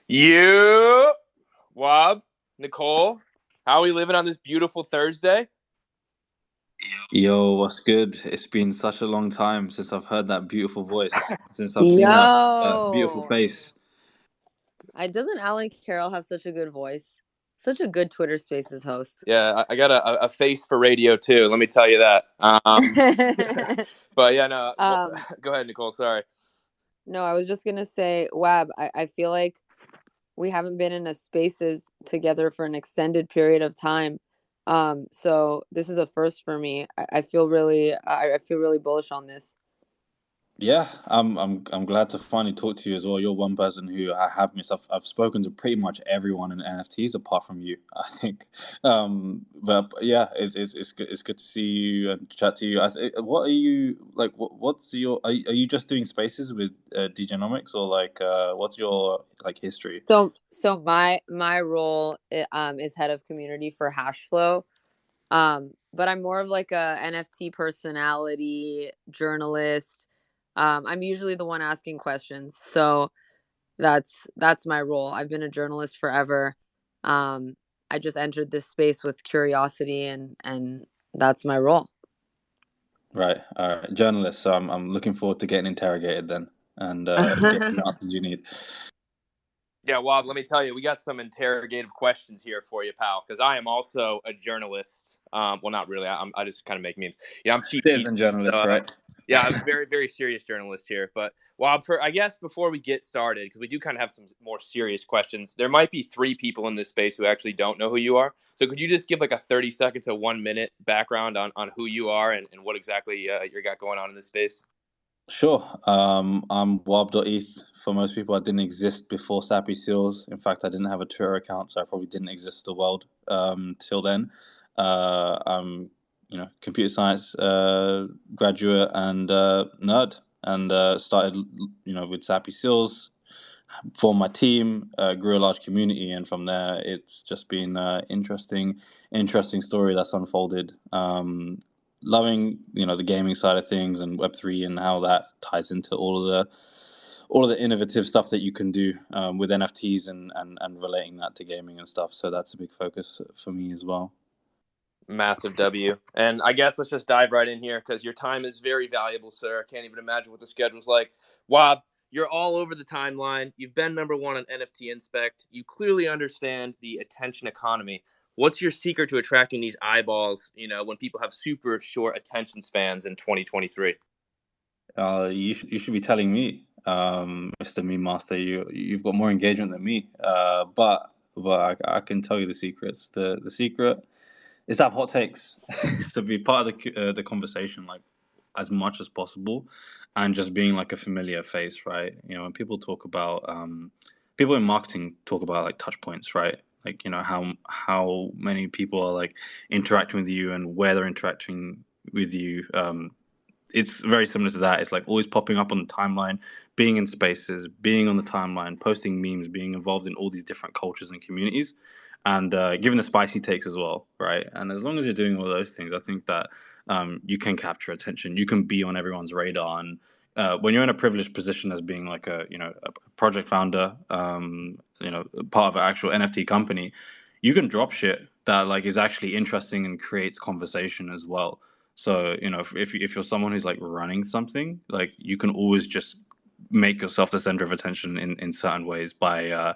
You, Wob, Nicole, how are we living on this beautiful Thursday? Yo, what's good? It's been such a long time since I've heard that beautiful voice, since I've seen that beautiful Yo, face. doesn't Alan Carroll have such a good voice? Such a good Twitter Spaces host. Yeah, I got a face for radio too. Let me tell you that. But yeah, no. Go ahead, Nicole. Sorry. No, I was just gonna say, Wab, I feel like we haven't been in a Spaces together for an extended period of time. So this is a first for me. I feel really bullish on this. Yeah, I'm glad to finally talk to you as well. You're one person who I have missed. I've spoken to pretty much everyone in NFTs apart from you, I think. But yeah, it's good to see you and chat to you. What are you like? What's your are you just doing spaces with Degenomics or like what's your like history? So my role is head of community for Hashflow. But I'm more of like a NFT personality journalist. I'm usually the one asking questions. So that's my role. I've been a journalist forever. Um, I just entered this space with curiosity and that's my role. Right, all right, journalist. So I'm looking forward to getting interrogated then and getting the answers you need. Yeah, Wob, let me tell you, we got some interrogative questions here for you, pal, because I am also a journalist. Well, not really. I just kind of make memes. Yeah, I'm cheap. Citizen journalist, right? Yeah, I'm a very, very serious journalist here. But Wob, I guess before we get started, because we do kind of have some more serious questions, there might be three people in this space who actually don't know who you are. So could you just give like a 30-second to 1 minute background on who you are and what exactly you got going on in this space? Sure. I'm Wob.eth. For most people, I didn't exist before Sappy Seals. In fact, I didn't have a Twitter account, so I probably didn't exist to the world till then. I'm, computer science graduate and nerd, and started, with Sappy Seals, formed my team, grew a large community, and from there, it's just been interesting story that's unfolded. Loving the gaming side of things and Web3 and how that ties into all of the innovative stuff that you can do with NFTs and relating that to gaming and stuff. So that's a big focus for me as well. Massive W. And I guess let's just dive right in here because your time is very valuable, sir. I can't even imagine what the schedule's like. Wob, you're all over the timeline. You've been #1 on NFT Inspect. You clearly understand the attention economy. What's your secret to attracting these eyeballs, when people have super short attention spans in 2023? You should be telling me, Mr. Meme Master. You've got more engagement than me. But I can tell you the secrets. The secret is to have hot takes, is to be part of the conversation like as much as possible, and just being like a familiar face, right? When people talk about people in marketing talk about like touch points, right? Like how many people are like interacting with you and where they're interacting with you. It's very similar to that. It's like always popping up on the timeline, being in spaces, being on the timeline, posting memes, being involved in all these different cultures and communities, and giving the spicy takes as well, right? And as long as you're doing all those things, I think that you can capture attention. You can be on everyone's radar, and when you're in a privileged position as being like a project founder, part of an actual NFT company, you can drop shit that like is actually interesting and creates conversation as well. So, if you're someone who's like running something, like you can always just make yourself the center of attention in certain ways by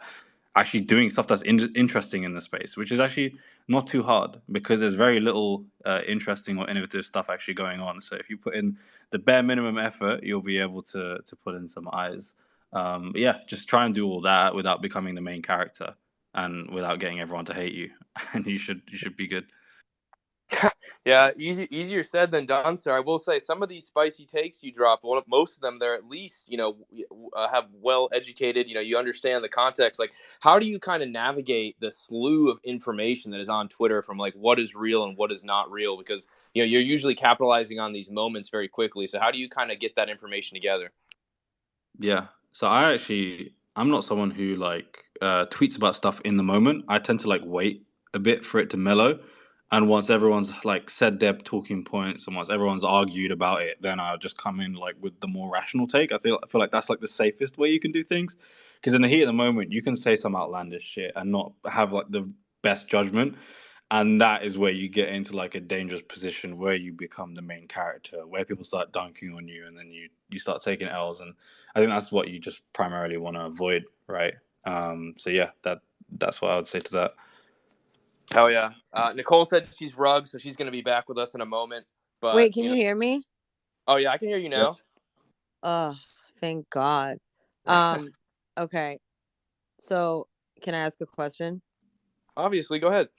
actually doing stuff that's interesting in the space, which is actually not too hard because there's very little interesting or innovative stuff actually going on. So if you put in the bare minimum effort, you'll be able to put in some eyes. But yeah, just try and do all that without becoming the main character and without getting everyone to hate you, and you should be good. Yeah, easier said than done, sir. I will say some of these spicy takes you drop, most of them, they're at least, have well educated, you understand the context. Like, how do you kind of navigate the slew of information that is on Twitter from like what is real and what is not real? Because, you're usually capitalizing on these moments very quickly. So how do you kind of get that information together? Yeah. So I'm not someone who like tweets about stuff in the moment. I tend to like wait a bit for it to mellow And once everyone's like said their talking points, and once everyone's argued about it, then I'll just come in like with the more rational take. I feel like that's like the safest way you can do things, because in the heat of the moment, you can say some outlandish shit and not have like the best judgment, and that is where you get into like a dangerous position where you become the main character, where people start dunking on you, and then you start taking L's, and I think that's what you just primarily want to avoid, right? So yeah, that's what I would say to that. Hell yeah. Nicole said she's rugged, so she's going to be back with us in a moment. But Wait, can you hear me? Oh yeah, I can hear you now. Oh, thank God. Okay. So, can I ask a question? Obviously, go ahead.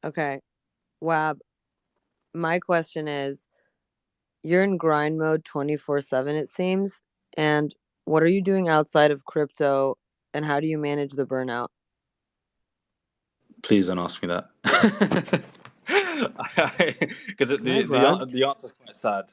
Okay. Wab, my question is, you're in grind mode 24/7, it seems. And what are you doing outside of crypto, and how do you manage the burnout? Please don't ask me that. Because Am I rugged? the answer is quite sad.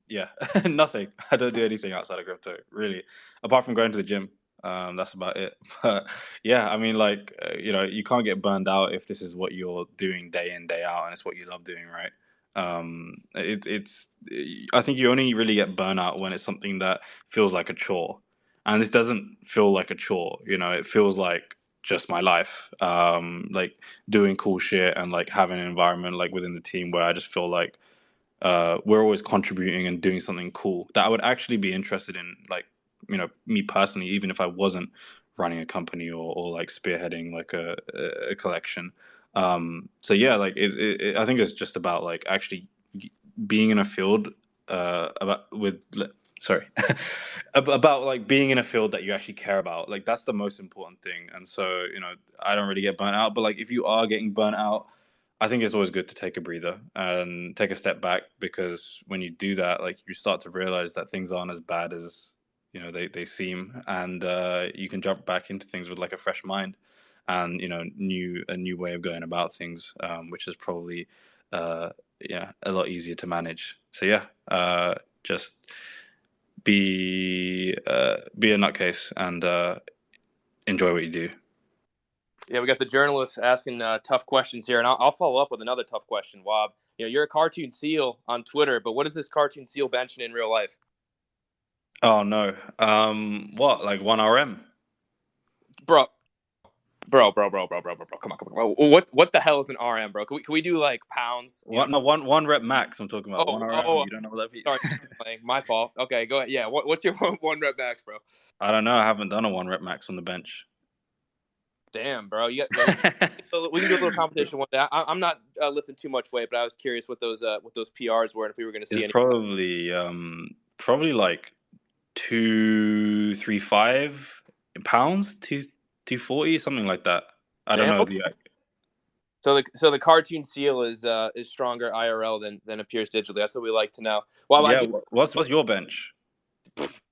Yeah, nothing. I don't do anything outside of crypto, really, apart from going to the gym. That's about it. But yeah, I mean, like you can't get burned out if this is what you're doing day in, day out, and it's what you love doing, right? It's I think you only really get burnout when it's something that feels like a chore, and this doesn't feel like a chore. It feels like just my life, like doing cool shit and like having an environment like within the team where I just feel like we're always contributing and doing something cool that I would actually be interested in, like me personally, even if I wasn't running a company or like spearheading like a collection. So yeah, like I think it's just about like actually being in a field about with sorry about like being in a field that you actually care about. Like that's the most important thing. And so I don't really get burnt out, but like if you are getting burnt out, I think it's always good to take a breather and take a step back, because when you do that, like you start to realize that things aren't as bad as they seem, and you can jump back into things with like a fresh mind and a new way of going about things, which is probably yeah, a lot easier to manage. So yeah, just be a nutcase and enjoy what you do. Yeah, we got the journalists asking tough questions here, and I'll follow up with another tough question, Wob. You're a cartoon seal on Twitter, but what is this cartoon seal benching in real life? Oh no, what, like 1 RM? Bro, come on. What the hell is an RM, bro? Can we do like pounds? What? No, one rep max. I'm talking about Oh, 1 RM. You don't know what that means? sorry, my fault. Okay, go ahead. Yeah, what's your one rep max, bro? I don't know. I haven't done a 1 rep max on the bench. Damn, bro. We can do a little competition one day. I'm not lifting too much weight, but I was curious what those PRs were and if we were going to see It's any. probably like 235 pounds, 240, something like that. I don't Damn. know Okay. So the cartoon seal is stronger IRL than appears digitally. That's what we like to know. Well, I Yeah, do, what's your bench?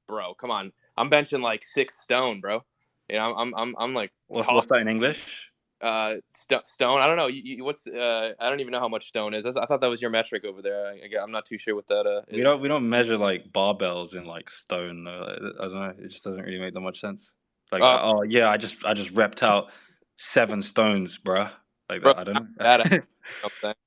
bro. Come on, I'm benching like 6 stone, bro. I'm like What's that in English? stone. I don't know. What's I don't even know how much stone is. I thought that was your metric over there. I'm not too sure what that We is. don't measure like barbells in like stone. I don't know. It just doesn't really make that much sense. Like, Uh, oh yeah, I just repped out 7 stones, bruh. Like bro, that. I not don't bad.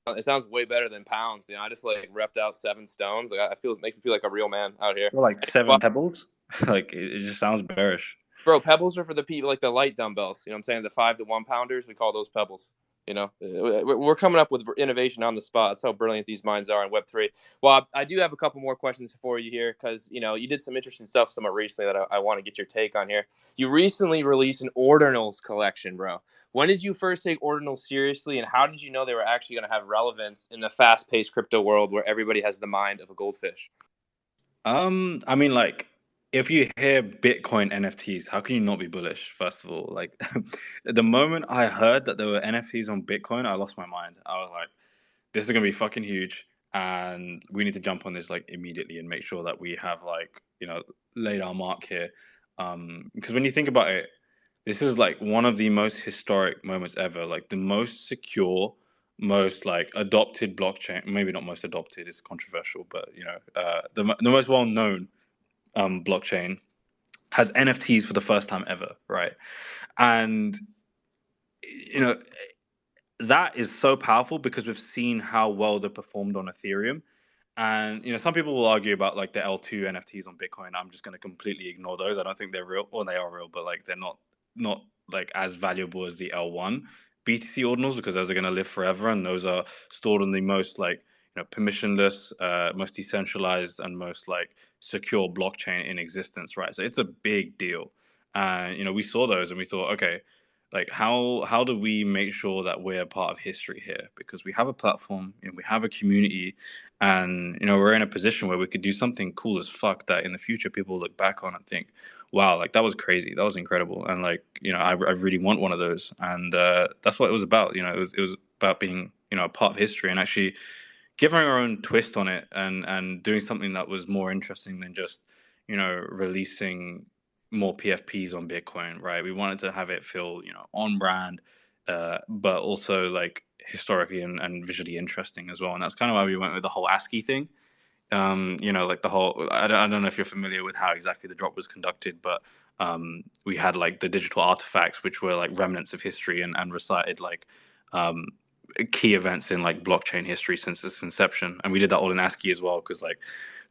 know. It sounds way better than pounds. I just like repped out 7 stones. Like it makes me feel like a real man out here. Or like Well, 7 pebbles. Like it just sounds bearish. bro, pebbles are for the people like the light dumbbells. What I'm saying? The 5 to 1 pounders, we call those pebbles. We're coming up with innovation on the spot. That's how brilliant these minds are in Web3. Well, I do have a couple more questions for you here because you did some interesting stuff somewhat recently that I want to get your take on here. You recently released an Ordinals collection, bro. When did you first take Ordinals seriously, and how did you know they were actually going to have relevance in the fast-paced crypto world where everybody has the mind of a goldfish? I mean, like, if you hear Bitcoin NFTs, how can you not be bullish? First of all, like, the moment I heard that there were NFTs on Bitcoin, I lost my mind. I was like, this is gonna be fucking huge, and we need to jump on this like immediately and make sure that we have like laid our mark here. Because when you think about it, this is like one of the most historic moments ever, like the most secure, most like adopted blockchain. Maybe not most adopted; it's controversial, but the most well known blockchain has NFTs for the first time ever, right? And you know, that is so powerful because we've seen how well they performed on Ethereum. And some people will argue about like the L2 NFTs on Bitcoin. I'm just going to completely ignore those. I don't think they're real, or they are real, but like they're not like as valuable as the L1 BTC ordinals, because those are going to live forever, and those are stored on the most like permissionless, most decentralized, and most like secure blockchain in existence, right? So it's a big deal. And we saw those and we thought, okay, like how do we make sure that we're a part of history here? Because we have a platform, we have a community, and we're in a position where we could do something cool as fuck that in the future people look back on and think, wow, like that was crazy, that was incredible, and like I really want one of those. And that's what it was about. It was about being a part of history and actually giving our own twist on it, and doing something that was more interesting than just releasing more PFPs on Bitcoin, right? We wanted to have it feel on brand, but also like historically and visually interesting as well. And that's kind of why we went with the whole ASCII thing. Like the whole, I don't know if you're familiar with how exactly the drop was conducted, but we had like the digital artifacts, which were like remnants of history, and recited like um, key events in like blockchain history since its inception. And we did that all in ASCII as well, because like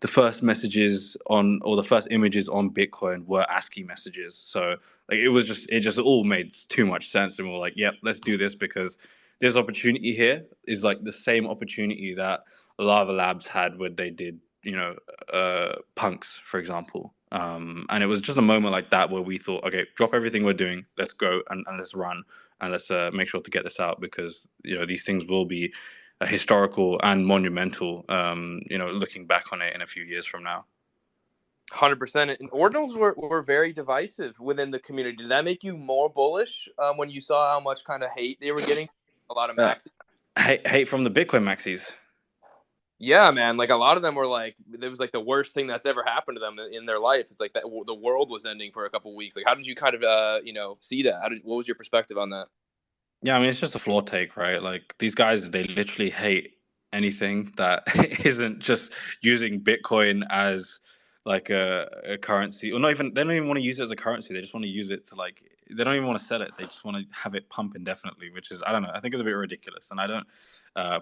the first messages on, or the first images on Bitcoin were ASCII messages. So like it just all made too much sense, and we we're like, yep, let's do this, because this opportunity here is like the same opportunity that Lava Labs had when they did punks, for example. And it was just a moment like that where we thought, okay, drop everything we're doing, let's go and let's run, and let's make sure to get this out, because these things will be historical and monumental. Looking back on it in a few years from now. 100%. And ordinals were very divisive within the community. Did that make you more bullish when you saw how much kind of hate they were getting? A lot of maxis. Hate from the Bitcoin maxis. Yeah, man. Like a lot of them were like, it was like the worst thing that's ever happened to them in their life. It's like that the world was ending for a couple of weeks. Like, how did you kind of see that? What was your perspective on that? Yeah, I mean, it's just a flawed take, right? Like these guys, they literally hate anything that isn't just using Bitcoin as like a currency, or not even. They don't even want to use it as a currency. They just want to use it to like. They don't even want to sell it. They just want to have it pump indefinitely, which is, I don't know. I think it's a bit ridiculous, and I don't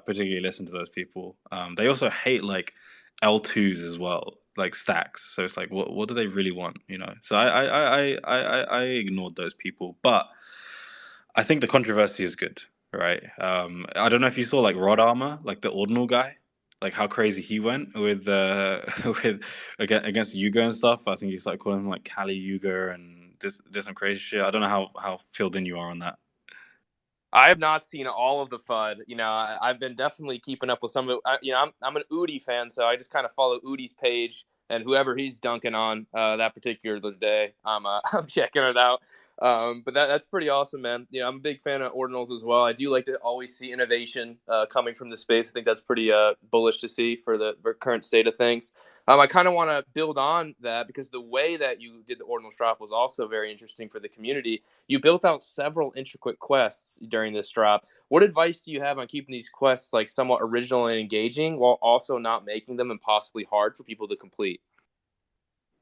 particularly listen to those people. They also hate like L2s as well, like stacks. So it's like, what do they really want? So I ignored those people, but I think the controversy is good, right? I don't know if you saw like Rod Armor, like the ordinal guy, like how crazy he went with with against Yuga and stuff. I think he's like calling him like Kali Yuga and this some crazy shit. I don't know how filled in you are on that. I have not seen all of the FUD. I've been definitely keeping up with some of it. I'm an Udi fan, so I just kind of follow Udi's page, and whoever he's dunking on that particular day, I'm checking it out. But that's pretty awesome, man. I'm a big fan of ordinals as well. I do like to always see innovation coming from the space. I think that's pretty bullish to see for the current state of things. I kind of want to build on that, because the way that you did the ordinals drop was also very interesting for the community. You built out several intricate quests during this drop. What advice do you have on keeping these quests like somewhat original and engaging, while also not making them impossibly hard for people to complete?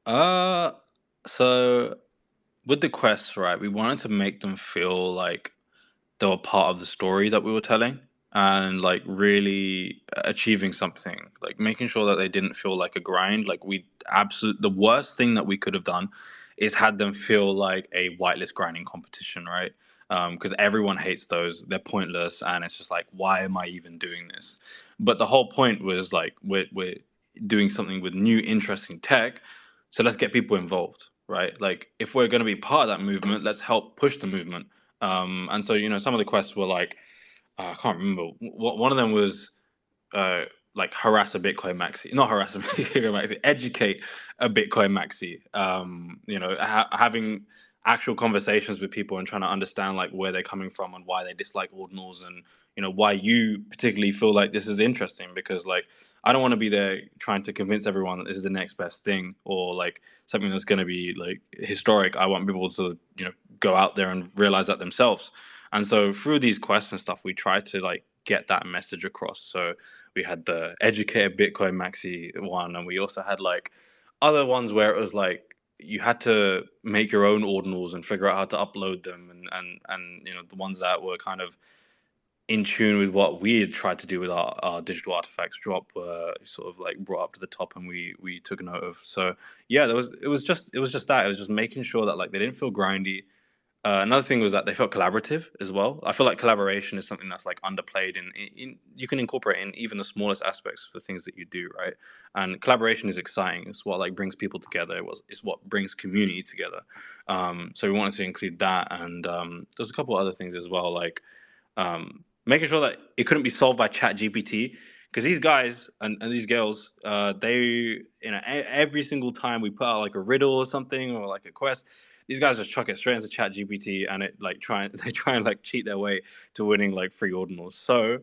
So with the quests, right, we wanted to make them feel like they were part of the story that we were telling, and like really achieving something, like making sure that they didn't feel like a grind. Like the worst thing that we could have done is had them feel like a whitelist grinding competition, right? Because everyone hates those, they're pointless, and it's just like, why am I even doing this? But the whole point was like, we're doing something with new interesting tech, so let's get people involved, right? Like if we're going to be part of that movement, let's help push the movement. And so, some of the quests were like, I can't remember. One of them was like harass a Bitcoin maxi, not harass a Bitcoin maxi, educate a Bitcoin maxi. Having actual conversations with people and trying to understand like where they're coming from and why they dislike ordinals, and why you particularly feel like this is interesting, because like I don't want to be there trying to convince everyone that this is the next best thing, or like something that's going to be like historic. I want people to go out there and realize that themselves. And so through these quests and stuff, we try to like get that message across. So we had the educated Bitcoin maxi one, and we also had like other ones where it was like you had to make your own ordinals and figure out how to upload them, and the ones that were kind of in tune with what we had tried to do with our digital artifacts drop were sort of like brought up to the top, and we took note of. So yeah, it was just that. It was just making sure that like they didn't feel grindy. Another thing was that they felt collaborative as well. I feel like collaboration is something that's like underplayed in you can incorporate in even the smallest aspects for things that you do, right? And collaboration is exciting. It's what like brings people together. It's what brings community together. So we wanted to include that, and there's a couple other things as well, like making sure that it couldn't be solved by Chat GPT, because these guys and these girls, they every single time we put out like a riddle or something or like a quest, these guys just chuck it straight into Chat GPT, and it like they try and like cheat their way to winning like free ordinals. So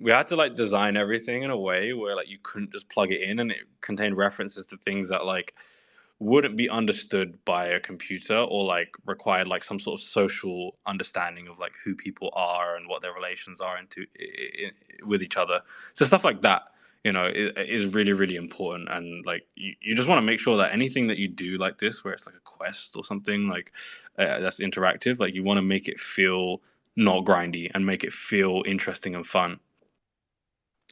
we had to like design everything in a way where like you couldn't just plug it in, and it contained references to things that like wouldn't be understood by a computer, or like required like some sort of social understanding of like who people are and what their relations are with each other. So stuff like that, is really, really important. And like you just want to make sure that anything that you do like this, where it's like a quest or something like that's interactive, like you want to make it feel not grindy and make it feel interesting and fun.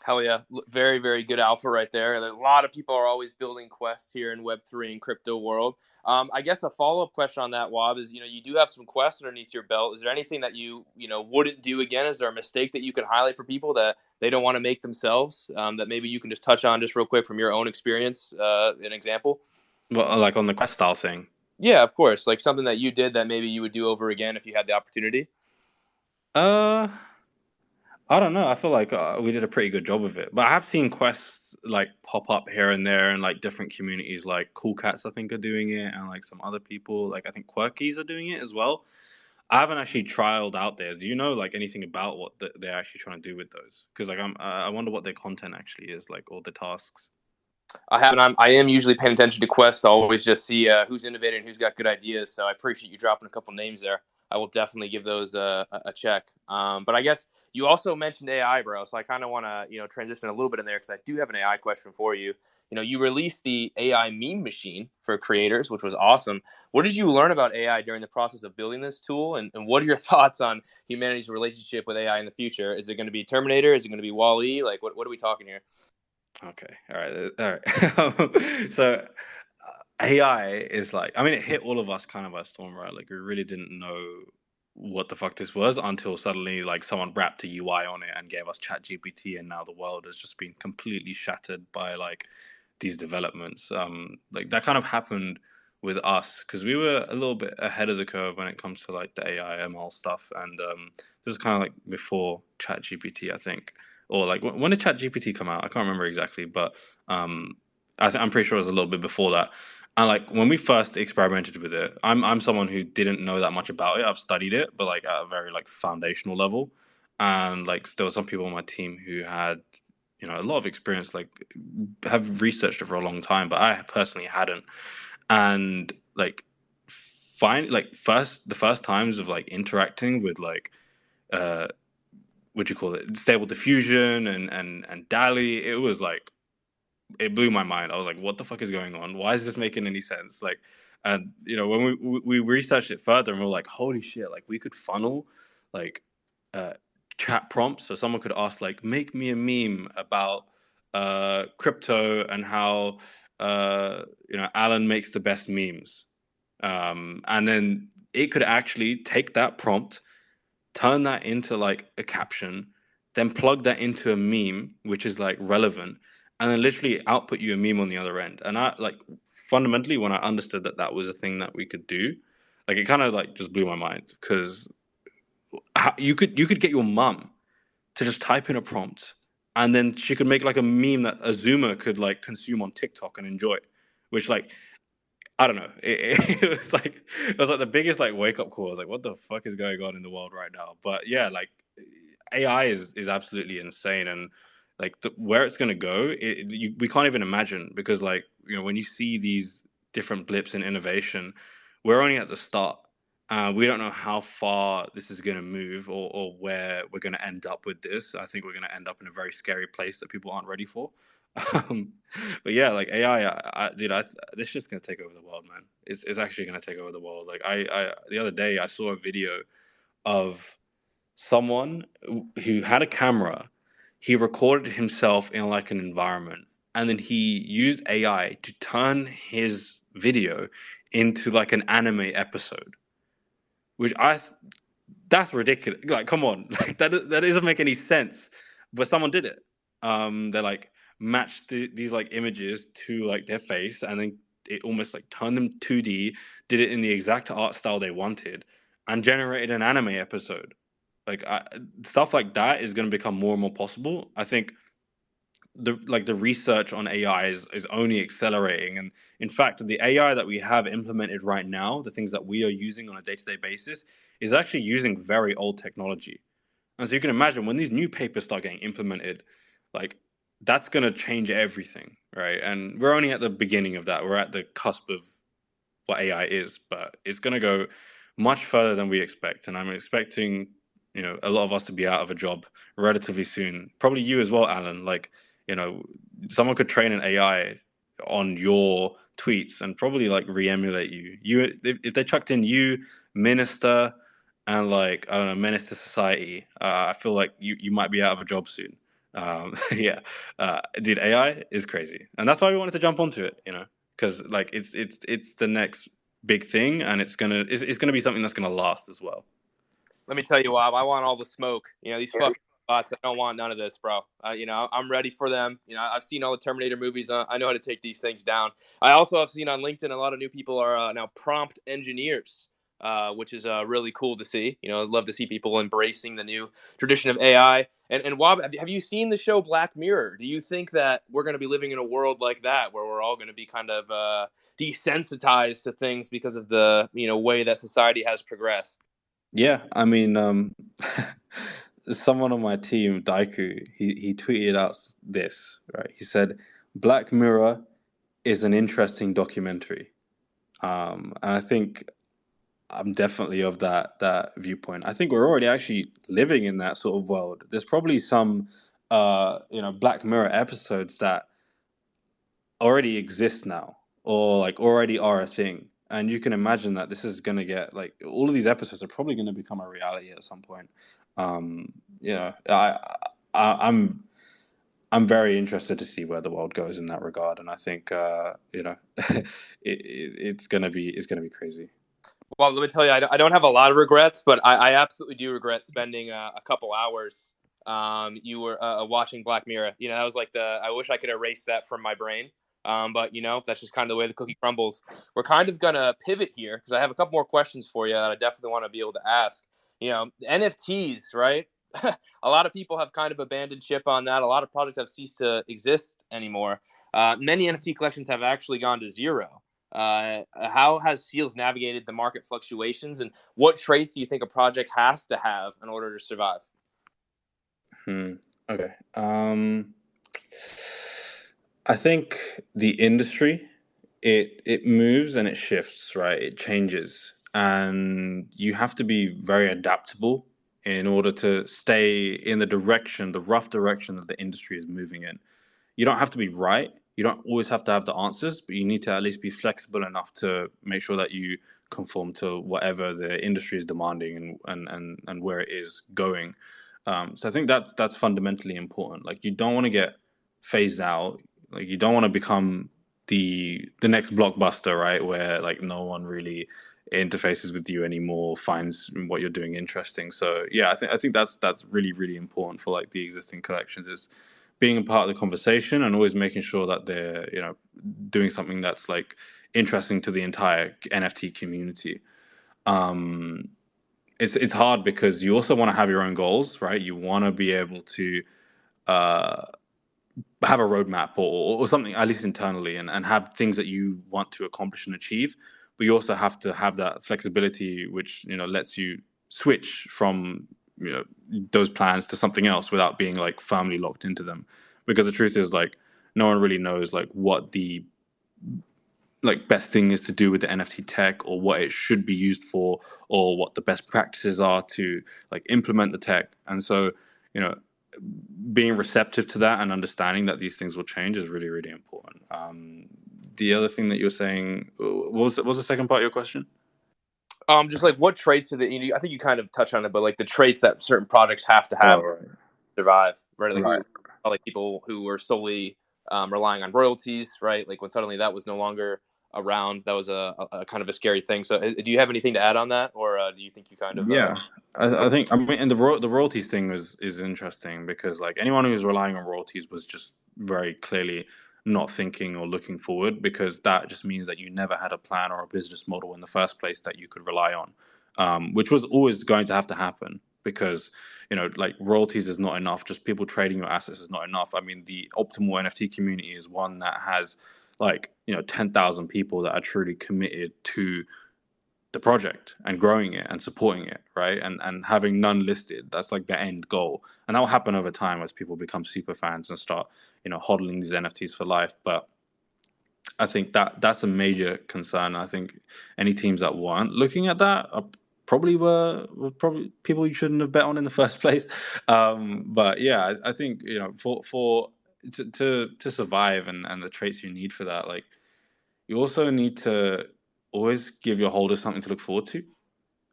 Hell yeah. Very, very good alpha right there. A lot of people are always building quests here in Web3 and crypto world. I guess a follow-up question on that, Wob, is, you do have some quests underneath your belt. Is there anything that you wouldn't do again? Is there a mistake that you can highlight for people that they don't want to make themselves, that maybe you can just touch on just real quick from your own experience, an example? Well, like on the quest style thing? Yeah, of course. Like something that you did that maybe you would do over again if you had the opportunity. I don't know. I feel like we did a pretty good job of it. But I have seen quests like pop up here and there in like different communities, like Cool Cats, I think, are doing it, and like some other people, like I think Quirkies are doing it as well. I haven't actually trialed out theirs. Do you know like anything about what they're actually trying to do with those? Because like I wonder what their content actually is, like all the tasks. I am usually paying attention to quests to always just see who's innovating and who's got good ideas. So I appreciate you dropping a couple names there. I will definitely give those a check. But I guess you also mentioned AI, bro. So I kind of want to transition a little bit in there because I do have an AI question for you. You released the AI meme machine for creators, which was awesome. What did you learn about AI during the process of building this tool? And what are your thoughts on humanity's relationship with AI in the future? Is it going to be Terminator? Is it going to be Wall-E? Like, what are we talking here? Okay, all right. So AI is like, I mean, it hit all of us kind of by storm, right? Like we really didn't know what the fuck this was until suddenly like someone wrapped a UI on it and gave us Chat GPT, and now the world has just been completely shattered by like these developments. Like that kind of happened with us because we were a little bit ahead of the curve when it comes to like the AI ML stuff, and this was kind of like before Chat GPT, I think. Or like when did Chat GPT come out? I can't remember exactly, but I'm pretty sure it was a little bit before that. And like when we first experimented with it, I'm someone who didn't know that much about it. I've studied it, but like at a very like foundational level. And like there were some people on my team who had, a lot of experience, like have researched it for a long time, but I personally hadn't. And like the first times of like interacting with like what do you call it? Stable diffusion and DALI, it was like it blew my mind. I was like, what the fuck is going on? Why is this making any sense? Like, and when we researched it further, and we were like, holy shit, like we could funnel like chat prompts. So someone could ask like, make me a meme about crypto and how Alan makes the best memes. And then it could actually take that prompt, turn that into like a caption, then plug that into a meme which is like relevant, and then literally output you a meme on the other end. And I like fundamentally, when I understood that that was a thing that we could do, like it kind of like just blew my mind, because you could get your mum to just type in a prompt, and then she could make like a meme that a Zoomer could like consume on TikTok and enjoy, which like I don't know. It was like the biggest like wake up call. I was like, what the fuck is going on in the world right now? But yeah, like AI is absolutely insane, and like where it's gonna go, we can't even imagine, because like when you see these different blips in innovation, we're only at the start. We don't know how far this is going to move, or where we're going to end up with this. I think we're going to end up in a very scary place that people aren't ready for. Um, but yeah, like AI, dude, this shit's gonna take over the world, man. It's actually gonna take over the world. Like I the other day I saw a video of someone who had a camera, he recorded himself in like an environment, and then he used AI to turn his video into like an anime episode, which that's ridiculous. Like, come on, like that doesn't make any sense. But someone did it. They like matched these like images to like their face, and then it almost like turned them 2D, did it in the exact art style they wanted, and generated an anime episode. Like stuff like that is going to become more and more possible. I think the research on AI is only accelerating, and in fact, the AI that we have implemented right now, the things that we are using on a day-to-day basis, is actually using very old technology. And so you can imagine when these new papers start getting implemented, like that's going to change everything, right? And we're only at the beginning of that. We're at the cusp of what AI is, but it's going to go much further than we expect. And I'm expecting, a lot of us to be out of a job relatively soon. Probably you as well, Alan. Like, someone could train an AI on your tweets and probably like re-emulate you. If they chucked in you, minister, and like I don't know, menace to society, I feel like you might be out of a job soon. Yeah, dude, AI is crazy, and that's why we wanted to jump onto it. Because like it's the next big thing, and it's gonna be something that's gonna last as well. Let me tell you, Wob, I want all the smoke. These fucking bots, I don't want none of this, bro. I'm ready for them. I've seen all the Terminator movies. I know how to take these things down. I also have seen on LinkedIn a lot of new people are now prompt engineers, which is really cool to see. I'd love to see people embracing the new tradition of AI. And Wob, have you seen the show Black Mirror? Do you think that we're going to be living in a world like that, where we're all going to be kind of desensitized to things because of the way that society has progressed? Yeah, I mean, someone on my team, Daiku, he tweeted out this, right? He said, "Black Mirror is an interesting documentary," and I think I'm definitely of that viewpoint. I think we're already actually living in that sort of world. There's probably some, Black Mirror episodes that already exist now, or like already are a thing. And you can imagine that this is going to get like all of these episodes are probably going to become a reality at some point. Um, you know, I'm very interested to see where the world goes in that regard, and I think it's gonna be crazy. Well, let me tell you, I don't have a lot of regrets, but I absolutely do regret spending a couple hours. You were watching Black Mirror. That was like I wish I could erase that from my brain. But that's just kind of the way the cookie crumbles. We're kind of gonna pivot here because I have a couple more questions for you that I definitely want to be able to ask. NFTs, right? A lot of people have kind of abandoned ship on that. A lot of projects have ceased to exist anymore. Many NFT collections have actually gone to zero. How has Seals navigated the market fluctuations, and what traits do you think a project has to have in order to survive? Okay. I think the industry it moves and it shifts, right? It changes, and you have to be very adaptable in order to stay in the rough direction that the industry is moving in. You don't have to be right. You don't always have to have the answers, but you need to at least be flexible enough to make sure that you conform to whatever the industry is demanding and where it is going. So I think that's fundamentally important. Like you don't want to get phased out. Like you don't want to become the next blockbuster, right? Where like no one really interfaces with you anymore, finds what you're doing interesting. So yeah, I think that's really really important for like the existing collections is being a part of the conversation and always making sure that they're doing something that's like interesting to the entire NFT community. It's hard because you also want to have your own goals, right? You want to be able to uh, have a roadmap or something at least internally and have things that you want to accomplish and achieve, but you also have to have that flexibility which lets you switch from those plans to something else without being like firmly locked into them, because the truth is like no one really knows like what the like best thing is to do with the NFT tech, or what it should be used for, or what the best practices are to like implement the tech. And so you know being receptive to that and understanding that these things will change is really really important. The other thing that you're saying, what was the second part of your question? Just like what traits do I think you kind of touched on it, but like the traits that certain projects have to Oh, have right. to survive, right? Like Right. like people who were solely relying on royalties, right? Like when suddenly that was no longer around, that was a kind of a scary thing. So, do you have anything to add on that, or do you think you kind of Yeah, I think, I mean, and the royalties thing is interesting because like anyone who's relying on royalties was just very clearly not thinking or looking forward, because that just means that you never had a plan or a business model in the first place that you could rely on, which was always going to have to happen because like royalties is not enough. Just people trading your assets is not enough. I mean, the optimal NFT community is one that has like 10,000 people that are truly committed to the project and growing it and supporting it, right? And having none listed, that's like the end goal. And that will happen over time as people become super fans and start hodling these NFTs for life. But I think that's a major concern. I think any teams that weren't looking at that are were probably people you shouldn't have bet on in the first place. But yeah, I think for to survive and the traits you need for that, like you also need to always give your holders something to look forward to,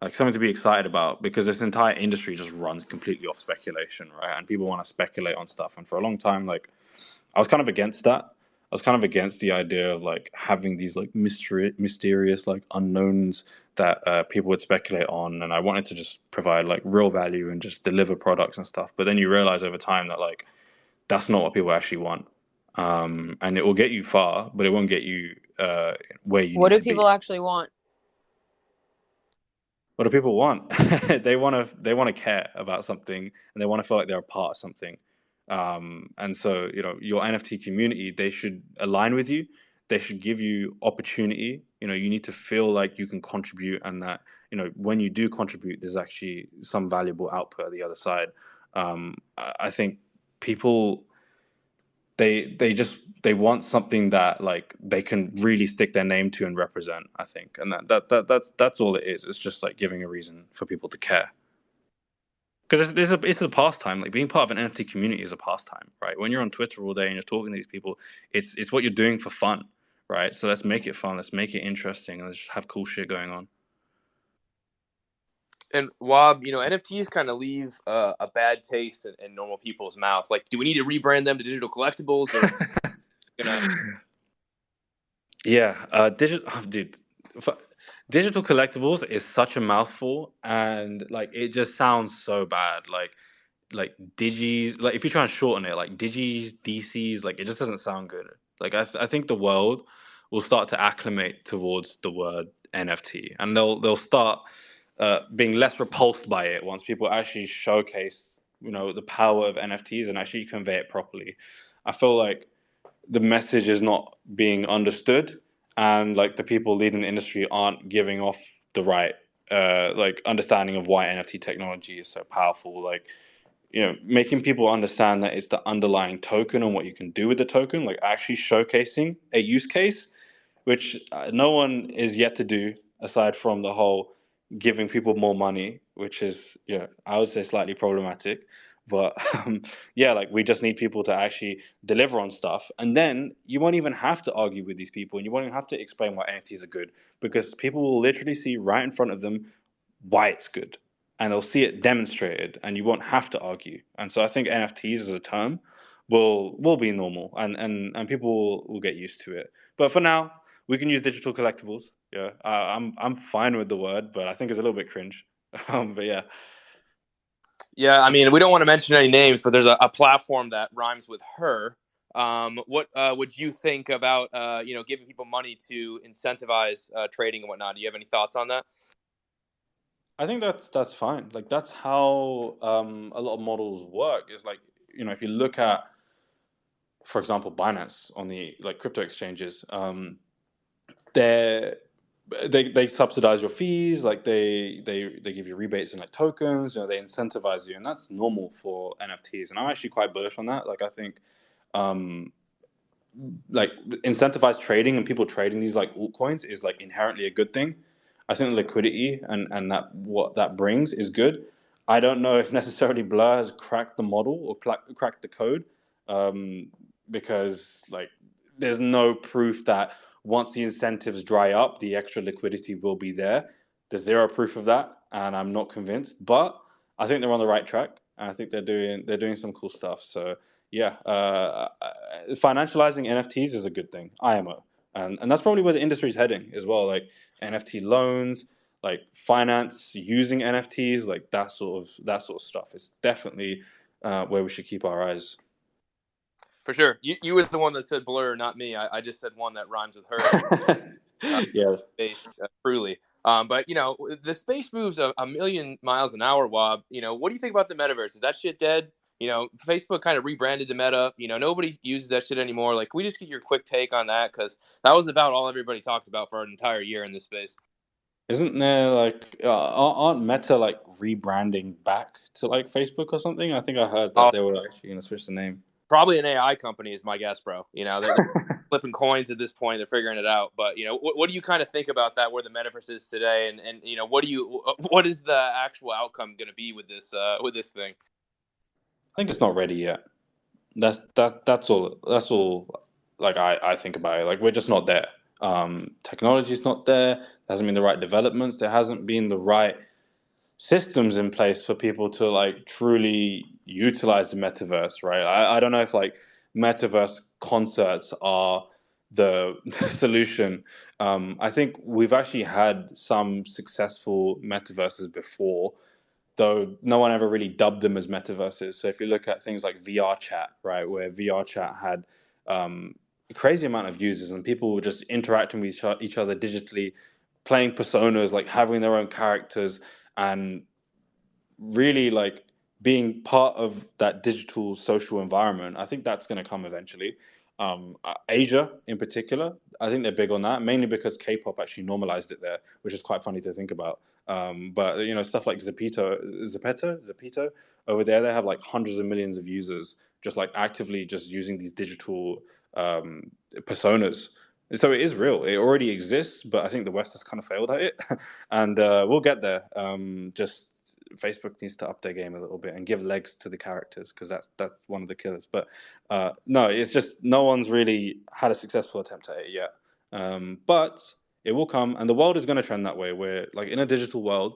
like something to be excited about, because this entire industry just runs completely off speculation, right? And people want to speculate on stuff. And for a long time, like I was kind of against that. I was kind of against the idea of like having these like mysterious like unknowns that people would speculate on, and I wanted to just provide like real value and just deliver products and stuff. But then you realize over time that like that's not what people actually want, and it will get you far, but it won't get you where you What need do to be. people actually want? What do people want? They want to care about something, and they want to feel like they're a part of something. And so, your NFT community, they should align with you. They should give you opportunity. You need to feel like you can contribute, and that when you do contribute, there's actually some valuable output at the other side. I think people they want something that like they can really stick their name to and represent, I think. And that's all it is. It's just like giving a reason for people to care, because it's a pastime. Like being part of an NFT community is a pastime, right? When you're on Twitter all day and you're talking to these people, it's what you're doing for fun, right? So let's make it fun, let's make it interesting, and let's just have cool shit going on. And Wob, NFTs kind of leave a bad taste in normal people's mouths. Like, do we need to rebrand them to digital collectibles, or gonna? Yeah, dude, digital collectibles is such a mouthful, and like it just sounds so bad. Like digis, like if you try and shorten it, like digis, DCs, like it just doesn't sound good. Like I think the world will start to acclimate towards the word NFT, and they'll start being less repulsed by it once people actually showcase the power of NFTs and actually convey it properly. I feel like the message is not being understood, and like the people leading the industry aren't giving off the right like understanding of why NFT technology is so powerful. Like making people understand that it's the underlying token and what you can do with the token, like actually showcasing a use case, which no one is yet to do aside from the whole giving people more money, which is, I would say slightly problematic. But yeah, like we just need people to actually deliver on stuff. And then you won't even have to argue with these people, and you won't even have to explain why NFTs are good, because people will literally see right in front of them why it's good, and they'll see it demonstrated, and you won't have to argue. And so I think NFTs as a term will be normal, and people will get used to it. But for now, we can use digital collectibles. Yeah, I'm fine with the word, but I think it's a little bit cringe. But yeah. Yeah, I mean, we don't want to mention any names, but there's a platform that rhymes with her. What would you think about giving people money to incentivize trading and whatnot? Do you have any thoughts on that? I think that's fine. Like that's how a lot of models work. Is like if you look at, for example, Binance on the like crypto exchanges, they they subsidize your fees. Like they give you rebates in like tokens. They incentivize you, and that's normal for NFTs. And I'm actually quite bullish on that. Like I think um like incentivized trading and people trading these like altcoins is like inherently a good thing. I think liquidity and that what that brings is good. I don't know if necessarily Blur has cracked the model or cracked the code, um, because like there's no proof that once the incentives dry up, the extra liquidity will be there. There's zero proof of that, and I'm not convinced. But I think they're on the right track, and I think they're doing some cool stuff. So yeah, financializing NFTs is a good thing. IMO, and that's probably where the industry is heading as well. Like NFT loans, like finance using NFTs, like that sort of stuff. It's definitely where we should keep our eyes. For sure. You were the one that said blur, not me. I just said one that rhymes with her. Yeah. Space, truly. But the space moves a million miles an hour, Wob. What do you think about the metaverse? Is that shit dead? Facebook kind of rebranded to Meta. Nobody uses that shit anymore. Like, can we just get your quick take on that? Because that was about all everybody talked about for an entire year in this space. Isn't there like aren't Meta like rebranding back to like Facebook or something? I think I heard that they were actually going to switch the name. Probably an AI company is my guess, bro. They're flipping coins at this point. They're figuring it out. But what do you kind of think about that? Where the metaverse is today, and what is the actual outcome going to be with this thing? I think it's not ready yet. That's all. Like I think about it. Like, we're just not there. Technology's not there. There hasn't been the right developments. There hasn't been the right systems in place for people to like truly utilize the metaverse, right? I don't know if like metaverse concerts are the solution. I think we've actually had some successful metaverses before, though no one ever really dubbed them as metaverses. So if you look at things like VR chat, right, where VR chat had a crazy amount of users and people were just interacting with each other digitally, playing personas, like having their own characters, and really like being part of that digital social environment. I think that's going to come eventually. Asia in particular, I think they're big on that, mainly because K-pop actually normalized it there, which is quite funny to think about. But stuff like Zepeto over there, they have like hundreds of millions of users just like actively just using these digital personas. So it is real. It already exists, but I think the West has kind of failed at it, and we'll get there. Just Facebook needs to up their game a little bit and give legs to the characters, because that's one of the killers. But no, it's just no one's really had a successful attempt at it yet. But it will come, and the world is going to trend that way. Where like in a digital world,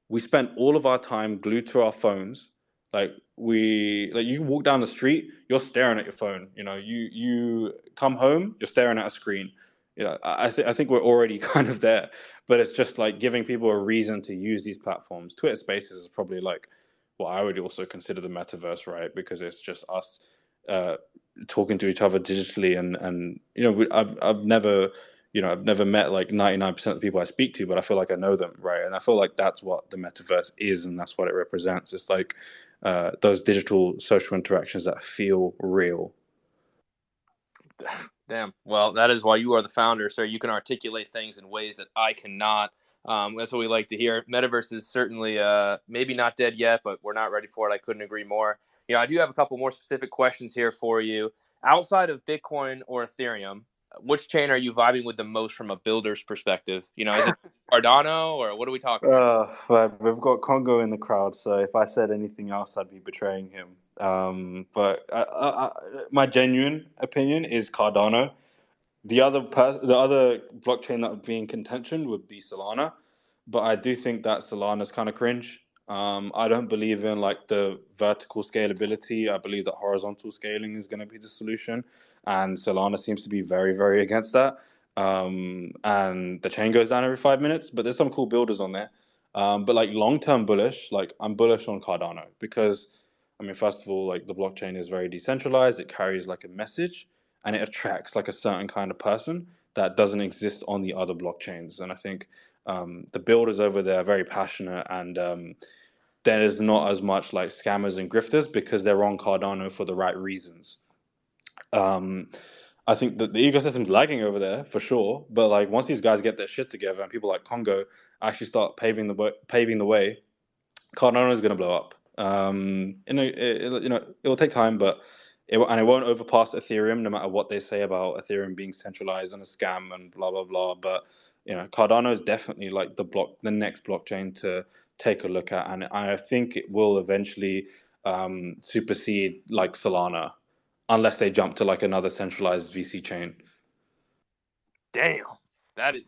we spend all of our time glued to our phones. Like you walk down the street, you're staring at your phone. You come home, you're staring at a screen. I think we're already kind of there, but it's just like giving people a reason to use these platforms. Twitter Spaces is probably like what I would also consider the metaverse, right? Because it's just us talking to each other digitally, and I've never met like 99% of the people I speak to, but I feel like I know them, right? And I feel like that's what the metaverse is, and that's what it represents. It's like those digital social interactions that feel real. Damn. Well, that is why you are the founder, sir. You can articulate things in ways that I cannot. That's what we like to hear. Metaverse is certainly maybe not dead yet, but we're not ready for it. I couldn't agree more. I do have a couple more specific questions here for you. Outside of Bitcoin or Ethereum, which chain are you vibing with the most from a builder's perspective? Is it Cardano, or what are we talking about? But we've got Congo in the crowd, so if I said anything else, I'd be betraying him. But my genuine opinion is Cardano. The other blockchain that would be in contention would be Solana, but I do think that Solana's kind of cringe. I don't believe in like the vertical scalability. I believe that horizontal scaling is going to be the solution, and Solana seems to be very, very against that. And the chain goes down every 5 minutes, but there's some cool builders on there. But like long-term bullish, like I'm bullish on Cardano because, I mean, first of all, like the blockchain is very decentralized. It carries like a message, and it attracts like a certain kind of person that doesn't exist on the other blockchains. And I think the builders over there are very passionate, and there is not as much like scammers and grifters because they're on Cardano for the right reasons. I think that the ecosystem's lagging over there for sure, but like once these guys get their shit together and people like Congo actually start paving the way, Cardano is going to blow up. It will take time, but it won't overpass Ethereum, no matter what they say about Ethereum being centralized and a scam and blah blah blah. But Cardano is definitely like the next blockchain to take a look at, and I think it will eventually supersede like Solana, unless they jump to like another centralized VC chain. Damn.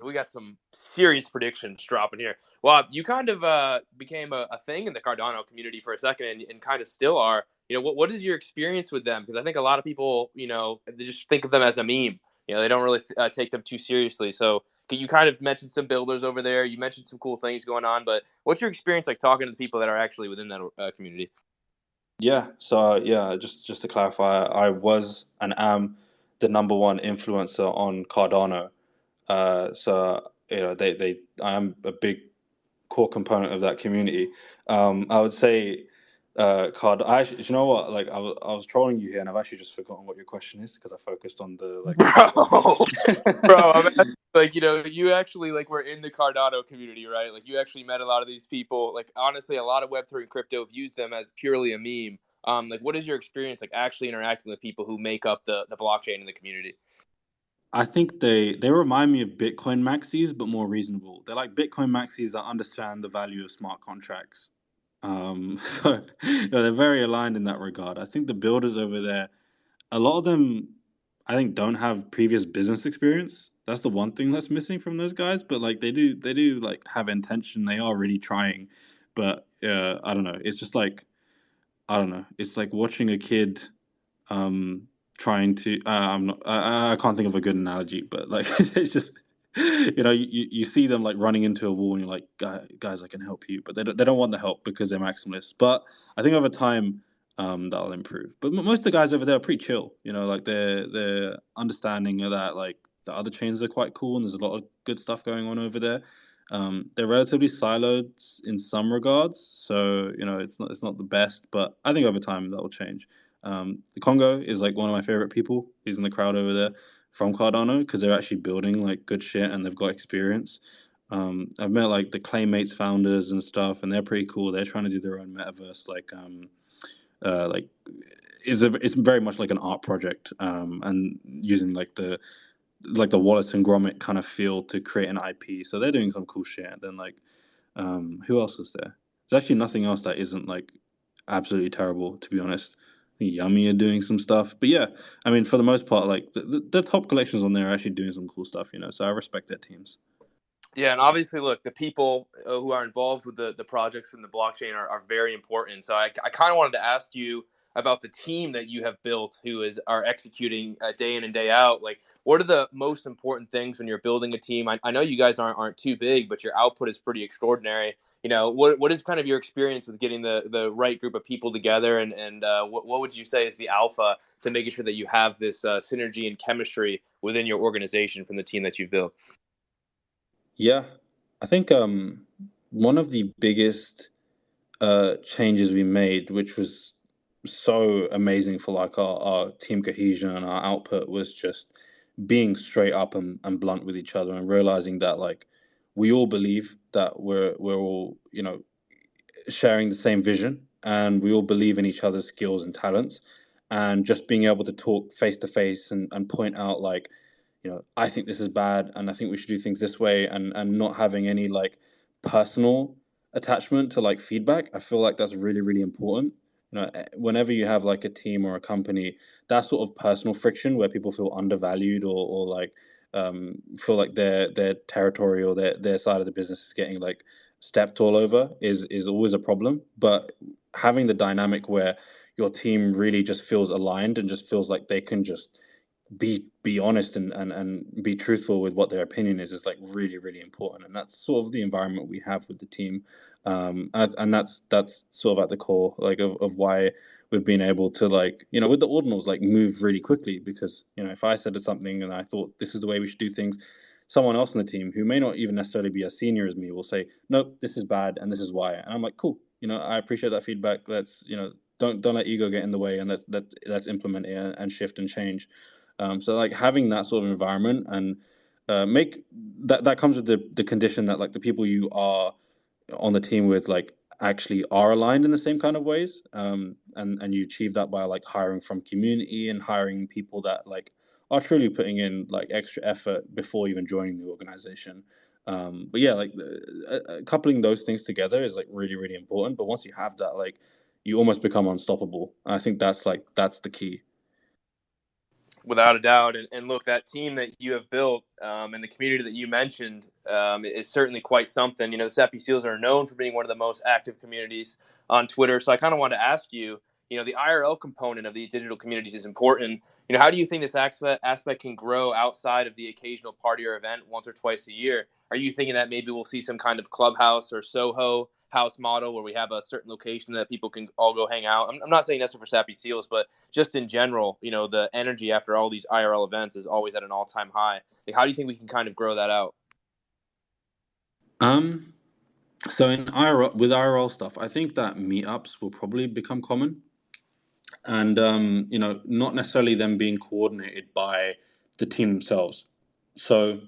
We got some serious predictions dropping here. Well, you kind of became a thing in the Cardano community for a second, and kind of still are. What is your experience with them? Because I think a lot of people, they just think of them as a meme. They don't really take them too seriously. So you kind of mentioned some builders over there. You mentioned some cool things going on, but what's your experience like talking to the people that are actually within that community? Yeah. So yeah, just to clarify, I was and am the number one influencer on Cardano. So I am a big core component of that community. I would say, you know what? Like, I was trolling you here, and I've actually just forgotten what your question is because I focused on the like. Bro, I'm asking, like, you actually like were in the Cardano community, right? Like, you actually met a lot of these people. Like, honestly, a lot of Web3 and crypto views them as purely a meme. Like, what is your experience like actually interacting with people who make up the blockchain in the community? I think they remind me of Bitcoin maxis, but more reasonable. They're like Bitcoin maxis that understand the value of smart contracts. So they're very aligned in that regard. I think the builders over there, a lot of them, I think, don't have previous business experience. That's the one thing that's missing from those guys. But like they do like have intention. They are really trying. But I don't know. It's just like I don't know. It's like watching a kid um trying to I'm not I can't think of a good analogy, but like it's just you see them like running into a wall and you're like, guys, I can help you, but they don't want the help because they're maximalists. But I think over time that'll improve. But most of the guys over there are pretty chill, like they're understanding of that, like the other chains are quite cool and there's a lot of good stuff going on over there. They're relatively siloed in some regards, so it's not the best, but I think over time that will change. Congo is like one of my favorite people. He's in the crowd over there from Cardano because they're actually building like good shit and they've got experience. I've met like the Claymates founders and stuff, and they're pretty cool. They're trying to do their own metaverse, like it's very much like an art project, and using like the Wallace and Gromit kind of feel to create an IP. So they're doing some cool shit. And then like, who else is there? There's actually nothing else that isn't like absolutely terrible, to be honest. I think Yummy are doing some stuff, but yeah, I mean, for the most part, like the top collections on there are actually doing some cool stuff, So I respect their teams. Yeah, and obviously, look, the people who are involved with the projects in the blockchain are very important. So I kind of wanted to ask you about the team that you have built who are executing day in and day out. Like, what are the most important things when you're building a team? I know you guys aren't too big, but your output is pretty extraordinary. What is kind of your experience with getting the right group of people together, and what would you say is the alpha to making sure that you have this synergy and chemistry within your organization from the team that you've built? Yeah, I think one of the biggest changes we made, which was so amazing for like our team cohesion and our output, was just being straight up and blunt with each other and realizing that like we all believe that we're all sharing the same vision and we all believe in each other's skills and talents, and just being able to talk face to face and point out like, I think this is bad and I think we should do things this way, and not having any like personal attachment to like feedback. I feel like that's really, really important. Whenever you have like a team or a company, that sort of personal friction where people feel undervalued or like feel like their territory or their side of the business is getting like stepped all over is always a problem. But having the dynamic where your team really just feels aligned and just feels like they can just be honest and be truthful with what their opinion is like really, really important. And that's sort of the environment we have with the team. And that's sort of at the core like of why we've been able to like, with the ordinals, like move really quickly, because if I said something and I thought this is the way we should do things, someone else on the team who may not even necessarily be as senior as me will say, nope, this is bad and this is why. And I'm like, cool, I appreciate that feedback. Let's, don't let ego get in the way, and let's implement it and shift and change. So like having that sort of environment, and make that comes with the condition that like the people you are on the team with like actually are aligned in the same kind of ways, and you achieve that by like hiring from community and hiring people that like are truly putting in like extra effort before even joining the organization. But yeah, like coupling those things together is like really, really important. But once you have that, like you almost become unstoppable. I think that's the key. Without a doubt. And look, that team that you have built and the community that you mentioned is certainly quite something. You know, the Sappy Seals are known for being one of the most active communities on Twitter. So I kind of wanted to ask you, you know, the IRL component of these digital communities is important. You know, how do you think this aspect can grow outside of the occasional party or event once or twice a year? Are you thinking that maybe we'll see some kind of clubhouse or Soho house model where we have a certain location that people can all go hang out? I'm not saying necessarily for Sappy Seals, but just in general, you know, the energy after all these IRL events is always at an all-time high. Like, how do you think we can kind of grow that out? So in IRL, with IRL stuff, I think that meetups will probably become common, and you know, not necessarily them being coordinated by the team themselves. So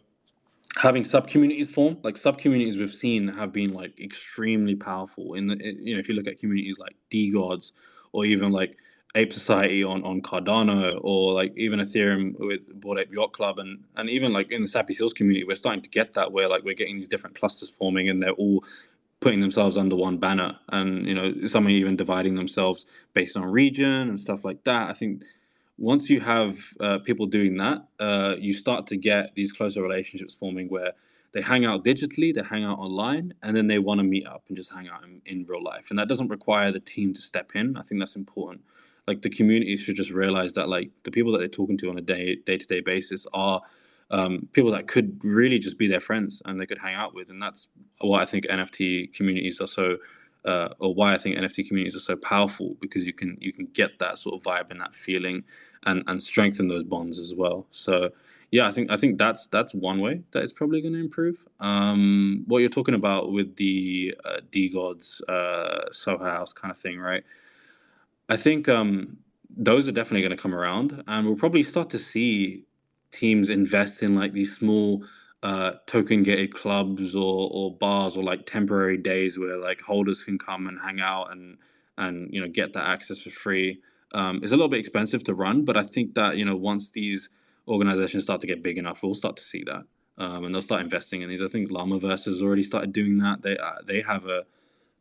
having sub communities form, like sub communities we've seen have been like extremely powerful you know, if you look at communities like DGods, or even like Ape Society on Cardano, or like even Ethereum with Bored Ape Yacht Club, and even like in the Sappy Seals community, we're starting to get that, where like we're getting these different clusters forming, and they're all putting themselves under one banner, and you know, some are even dividing themselves based on region and stuff like that. I think once you have people doing that, you start to get these closer relationships forming, where they hang out digitally, they hang out online, and then they want to meet up and just hang out in real life. And that doesn't require the team to step in. I think that's important. Like the community should just realize that like the people that they're talking to on a day-to-day basis are people that could really just be their friends and they could hang out with. And that's what I think NFT communities are so or why I think NFT communities are so powerful, because you can get that sort of vibe and that feeling, and strengthen those bonds as well. So yeah, I think that's one way that it's probably going to improve. What you're talking about with the DGods Soho House kind of thing, right? I think those are definitely going to come around, and we'll probably start to see teams invest in like these small token gated clubs, or bars, or like temporary days where like holders can come and hang out, and you know, get that access for free. It's a little bit expensive to run, but I think that, you know, once these organizations start to get big enough, we'll start to see that, and they'll start investing in these. I think Llamaverse has already started doing that. They have a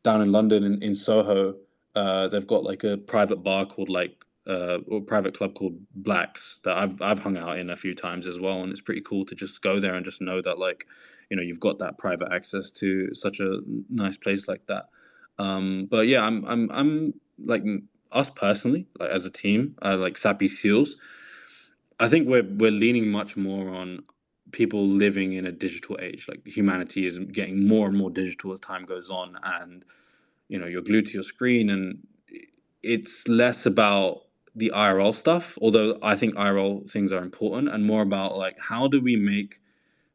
down in London in Soho. They've got like a private bar called like or private club called Blacks that I've hung out in a few times as well, and it's pretty cool to just go there and just know that, like, you know, you've got that private access to such a nice place like that. But yeah, I'm like, us personally, like as a team, like Sappy Seals, I think we're leaning much more on people living in a digital age. Like humanity is getting more and more digital as time goes on, and you know, you're glued to your screen, and it's less about the IRL stuff, although I think IRL things are important, and more about like, how do we make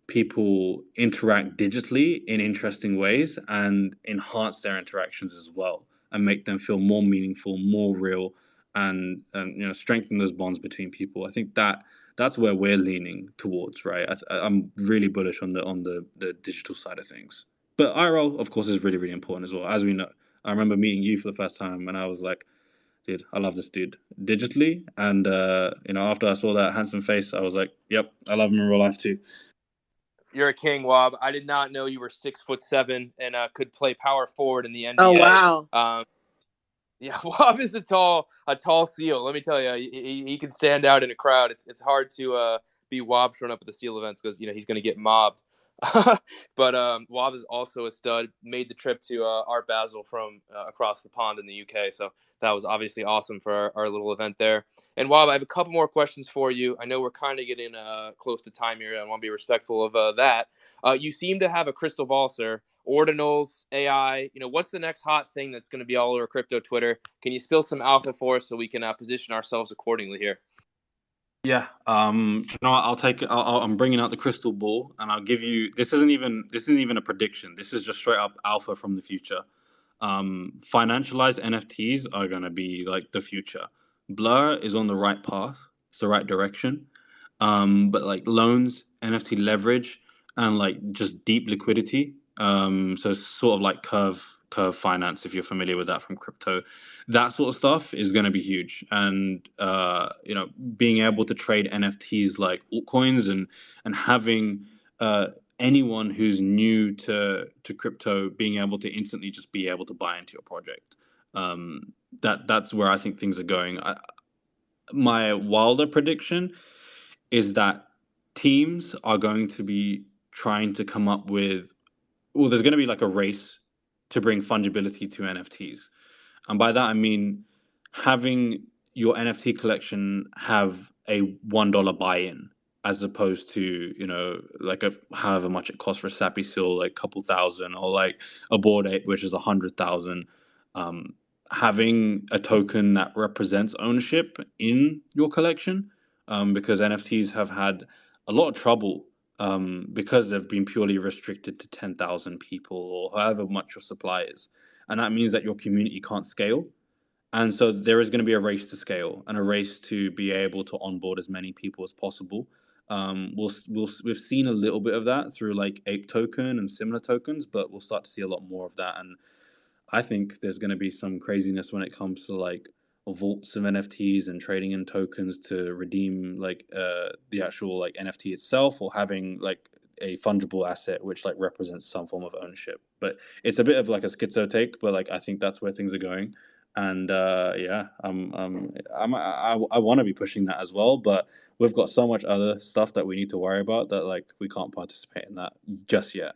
people interact digitally in interesting ways and enhance their interactions as well, and make them feel more meaningful, more real, and you know, strengthen those bonds between people. I think that's where we're leaning towards, right? I'm really bullish on the digital side of things, but IRL, of course, is really, really important as well, as we know. I remember meeting you for the first time, and I was like, dude, I love this dude digitally, and you know, after I saw that handsome face, I was like, yep, I love him in real life too. You're a king, Wob. I did not know you were 6'7" and could play power forward in the NBA. Oh, wow. Yeah, Wob is a tall seal. Let me tell you, he can stand out in a crowd. It's hard to be Wob showing up at the seal events, because you know he's going to get mobbed. But Wob is also a stud. Made the trip to Art Basel from across the pond in the UK, so that was obviously awesome for our little event there. And Wob, I have a couple more questions for you. I know we're kind of getting close to time here. I want to be respectful of that. You seem to have a crystal ball, sir. Ordinals, AI, you know, what's the next hot thing that's going to be all over crypto Twitter? Can you spill some alpha for us so we can position ourselves accordingly here? Yeah. You know what, I'll take it. I'm bringing out the crystal ball, and I'll give you. This isn't even a prediction. This is just straight up alpha from the future. Financialized NFTs are gonna be like the future. Blur is on the right path. It's the right direction. But like loans, NFT leverage, and like just deep liquidity. So it's sort of like curve finance, if you're familiar with that from crypto. That sort of stuff is going to be huge, and you know, being able to trade NFTs like altcoins, and having anyone who's new to crypto being able to instantly just be able to buy into your project. That's where I think things are going. my wilder prediction is that teams are going to be trying to come up with, well, there's going to be like a race to bring fungibility to NFTs. And by that, I mean having your NFT collection have a $1 buy-in as opposed to, like however much it costs for a Sappy seal, like a couple thousand, or like a Bored Ape, which is 100,000. Having a token that represents ownership in your collection, because NFTs have had a lot of trouble because they've been purely restricted to 10,000 people or however much your supply is. And that means that your community can't scale. And so there is going to be a race to scale and a race to be able to onboard as many people as possible. We've seen a little bit of that through like Ape Token and similar tokens, but we'll start to see a lot more of that. And I think there's going to be some craziness when it comes to like vaults of NFTs and trading in tokens to redeem like the actual like NFT itself, or having like a fungible asset which like represents some form of ownership. But it's a bit of like a schizo take, but like I think that's where things are going. And yeah, I want to be pushing that as well, but we've got so much other stuff that we need to worry about that like we can't participate in that just yet.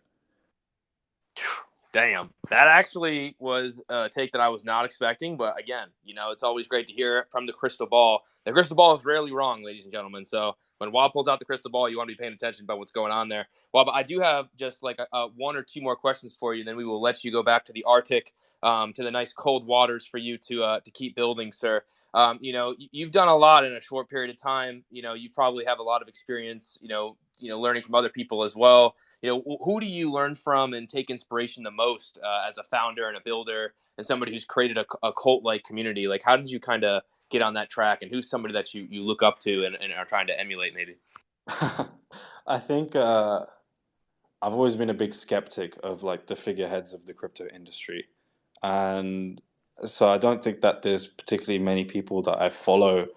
Damn, that actually was a take that I was not expecting. But again, it's always great to hear it from the crystal ball. The crystal ball is rarely wrong, ladies and gentlemen. So when Wob pulls out the crystal ball, you want to be paying attention about what's going on there. Wob, I do have just like one or two more questions for you, and then we will let you go back to the Arctic, to the nice cold waters for you to keep building, sir. You've done a lot in a short period of time. You probably have a lot of experience, learning from other people as well. Who do you learn from and take inspiration the most as a founder and a builder and somebody who's created a cult-like community? Like, how did you kind of get on that track, and who's somebody that you look up to and are trying to emulate maybe? I think I've always been a big skeptic of like the figureheads of the crypto industry. And so I don't think that there's particularly many people that I follow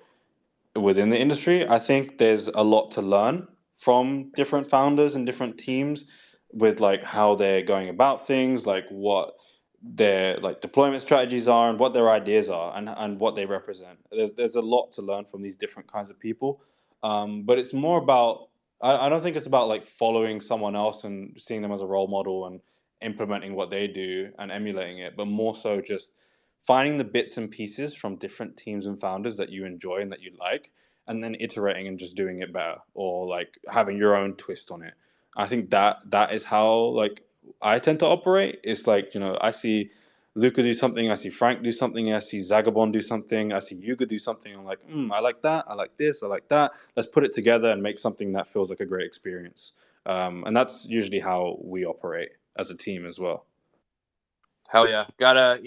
within the industry. I think there's a lot to learn from different founders and different teams with like how they're going about things, like what their like deployment strategies are and what their ideas are, and what they represent. There's a lot to learn from these different kinds of people. But it's more about, I don't think it's about like following someone else and seeing them as a role model and implementing what they do and emulating it, but more so just finding the bits and pieces from different teams and founders that you enjoy and that you like, and then iterating and just doing it better, or like having your own twist on it. I think that is how like I tend to operate. It's like, I see Luca do something, I see Frank do something, I see Zagabond do something, I see Yuga do something. I'm like, I like that, I like this, I like that. Let's put it together and make something that feels like a great experience. And that's usually how we operate as a team as well. Hell yeah. Gotta,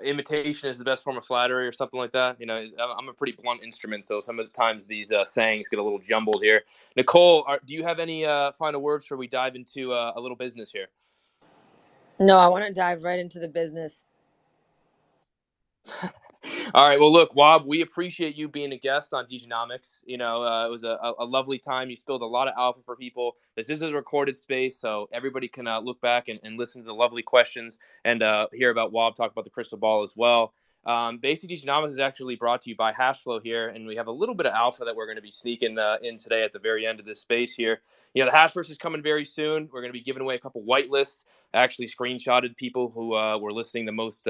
imitation is the best form of flattery or something like that. I'm a pretty blunt instrument, so some of the times these sayings get a little jumbled here. Nicole, do you have any final words before we dive into a little business here? No, I want to dive right into the business. All right. Well, look, Wob, we appreciate you being a guest on Degenomics. It was a lovely time. You spilled a lot of alpha for people. This is a recorded space, so everybody can look back and listen to the lovely questions and hear about Wob talk about the crystal ball as well. Basic Degenomics is actually brought to you by Hashflow here, and we have a little bit of alpha that we're going to be sneaking in today at the very end of this space here. The Hashverse is coming very soon. We're going to be giving away a couple whitelists. I actually screenshotted people who were listening the most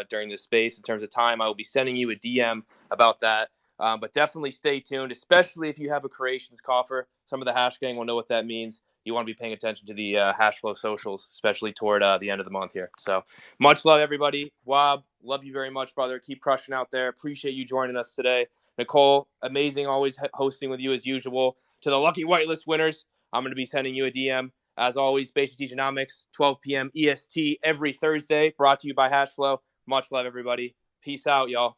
during this space. In terms of time, I will be sending you a DM about that. But definitely stay tuned, especially if you have a creations coffer. Some of the Hash Gang will know what that means. You want to be paying attention to the Hashflow socials, especially toward the end of the month here. So much love, everybody. Wob, love you very much, brother. Keep crushing out there. Appreciate you joining us today. Nicole, amazing always hosting with you as usual. To the lucky whitelist winners, I'm going to be sending you a DM. As always, Basic Degenomics, 12 p.m. EST every Thursday, brought to you by Hashflow. Much love, everybody. Peace out, y'all.